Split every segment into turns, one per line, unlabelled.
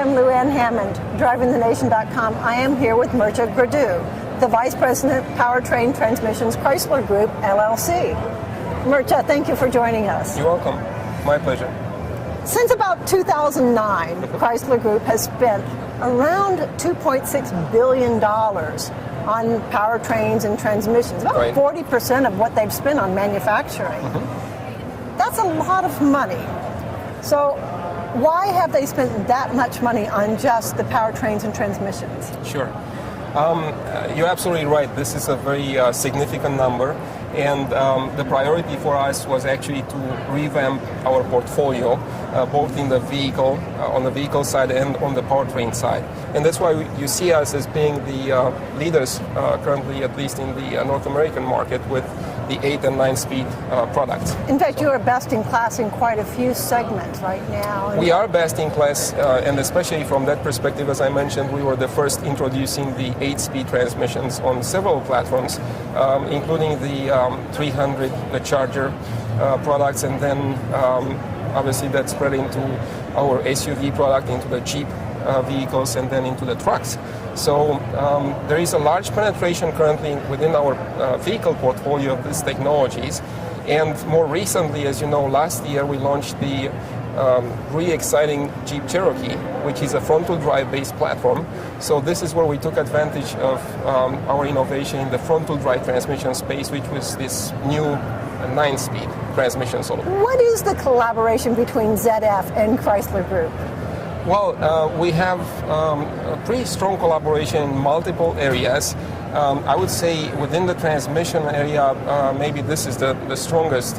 am Luann Hammond, DrivingTheNation.com. I am here with Mircea Gradu, the Vice President, Powertrain Transmissions, Chrysler Group LLC. Mircea, thank you for joining us.
You're welcome. My pleasure.
Since about 2009, Chrysler Group has spent around $2.6 billion on powertrains and transmissions, about 40% of what they've spent on manufacturing. That's a lot of money. So why have they spent that much money on just the powertrains and transmissions?
Sure. You're absolutely right. This is a very significant number. And the priority for us was actually to revamp our portfolio, both in the vehicle, on the vehicle side and on the powertrain side. And that's why you see us as being the leaders currently, at least in the North American market, with the 8 and 9-speed products.
In fact, you are best in class in quite a few segments right now.
We are best in class, and especially from that perspective, as I mentioned, we were the first introducing the 8-speed transmissions on several platforms, including the 300, the Charger products, and then obviously that spread into our SUV product, into the Jeep vehicles, and then into the trucks. So there is a large penetration currently within our vehicle portfolio of these technologies. And more recently, as you know, last year we launched the really exciting Jeep Cherokee, which is a frontal drive based platform. So this is where we took advantage of our innovation in the frontal drive transmission space, which was this new 9-speed transmission solution.
What is the collaboration between ZF and Chrysler Group?
Well, we have a pretty strong collaboration in multiple areas. I would say within the transmission area, maybe this is the strongest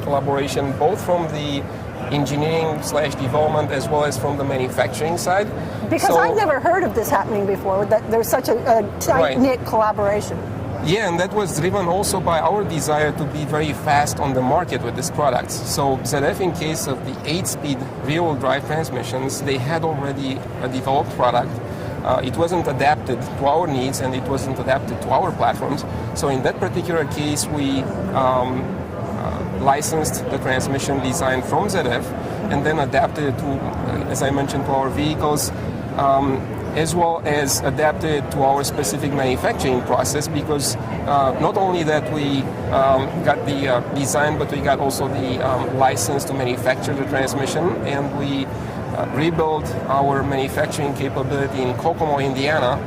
collaboration, both from the engineering/development as well as from the manufacturing side.
Because I've never heard of this happening before, that there's such a tight-knit collaboration.
Yeah, and that was driven also by our desire to be very fast on the market with these products. So ZF, in case of the 8-speed rear-wheel drive transmissions, they had already a developed product. It wasn't adapted to our needs and it wasn't adapted to our platforms. So in that particular case, we licensed the transmission design from ZF and then adapted it to, as I mentioned, to our vehicles, as well as adapted to our specific manufacturing process, because not only that we got the design, but we got also the license to manufacture the transmission, and we rebuilt our manufacturing capability in Kokomo, Indiana,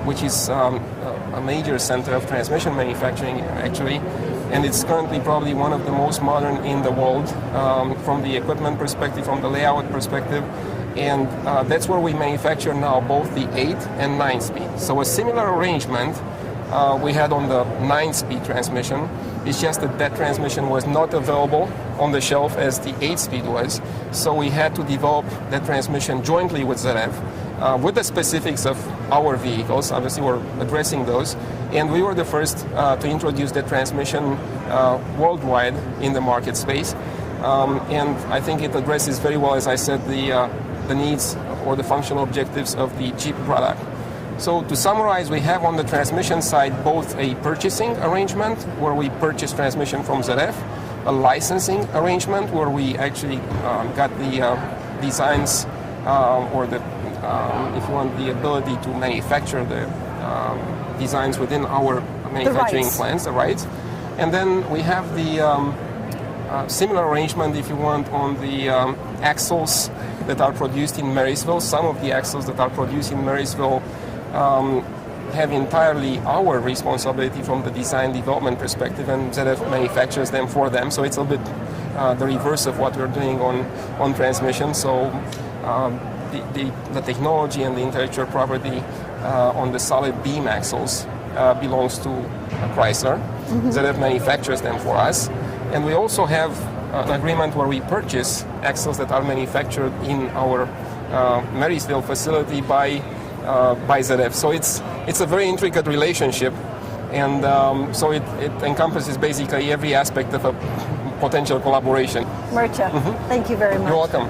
which is a major center of transmission manufacturing, actually. And it's currently probably one of the most modern in the world from the equipment perspective, from the layout perspective. And that's where we manufacture now both the 8 and 9-speed. So a similar arrangement we had on the 9-speed transmission. It's just that that transmission was not available on the shelf as the 8-speed was. So we had to develop that transmission jointly with ZF with the specifics of our vehicles. Obviously, we're addressing those. And we were the first to introduce that transmission worldwide in the market space. And I think it addresses very well, as I said, the needs or the functional objectives of the Jeep product. So to summarize, we have on the transmission side both a purchasing arrangement where we purchase transmission from ZF, a licensing arrangement where we actually got the designs or the, if you want, the ability to manufacture the designs within our manufacturing plants, the rights. And then we have the similar arrangement, if you want, on the axles that are produced in Marysville. Some of the axles that are produced in Marysville have entirely our responsibility from the design development perspective, and ZF manufactures them for them. So it's a bit the reverse of what we're doing on transmission. So the technology and the intellectual property on the solid beam axles belongs to Chrysler. ZF manufactures them for us. And we also have an agreement where we purchase axles that are manufactured in our Marysville facility by ZF. So it's a very intricate relationship, and so it encompasses basically every aspect of a potential collaboration.
Mircea, thank you very much.
You're welcome.